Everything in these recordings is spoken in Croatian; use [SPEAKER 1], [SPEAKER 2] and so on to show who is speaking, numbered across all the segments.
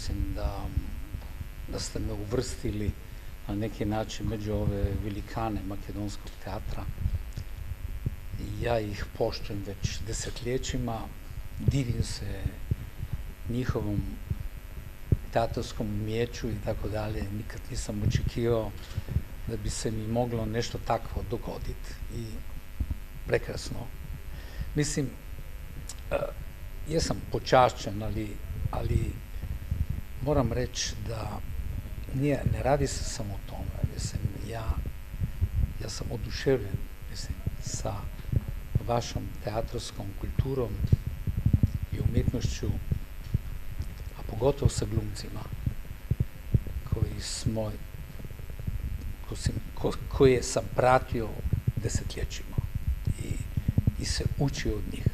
[SPEAKER 1] mislim da ste me uvrstili na neki način među ove velikane makedonskog teatra. Ja ih poštujem već desetljećima, divim se njihovom teatarskom umijeću i tako dalje. Nikad nisam očekivao da bi se mi moglo nešto takvo dogoditi. I prekrasno. Mislim, jesam počašćen, ali moram reći da ne radi se samo o tome. Mislim, ja sam oduševljen, mislim, sa vašom teatrskom kulturom i umjetnošću, a pogotovo sa glumcima koje sam pratio desetljećima i se učio od njih.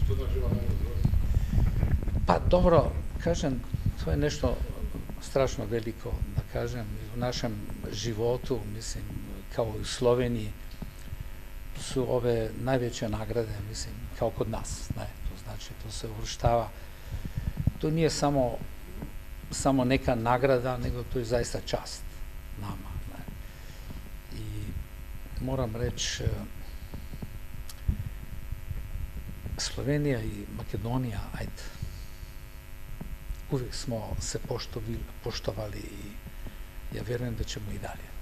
[SPEAKER 2] Što znači vam najbolje?
[SPEAKER 1] Pa dobro, kažem, to je nešto strašno veliko, da kažem, u našem životu, mislim, kao i u Sloveniji, su ove najveće nagrade, mislim, kao kod nas, ne, to znači, to se uvrštava, to nije samo neka nagrada, nego to je zaista čast nama, ne. I moram reći, Slovenija i Makedonija, ajde, uvijek smo se poštovali i ja vjerujem da ćemo i dalje.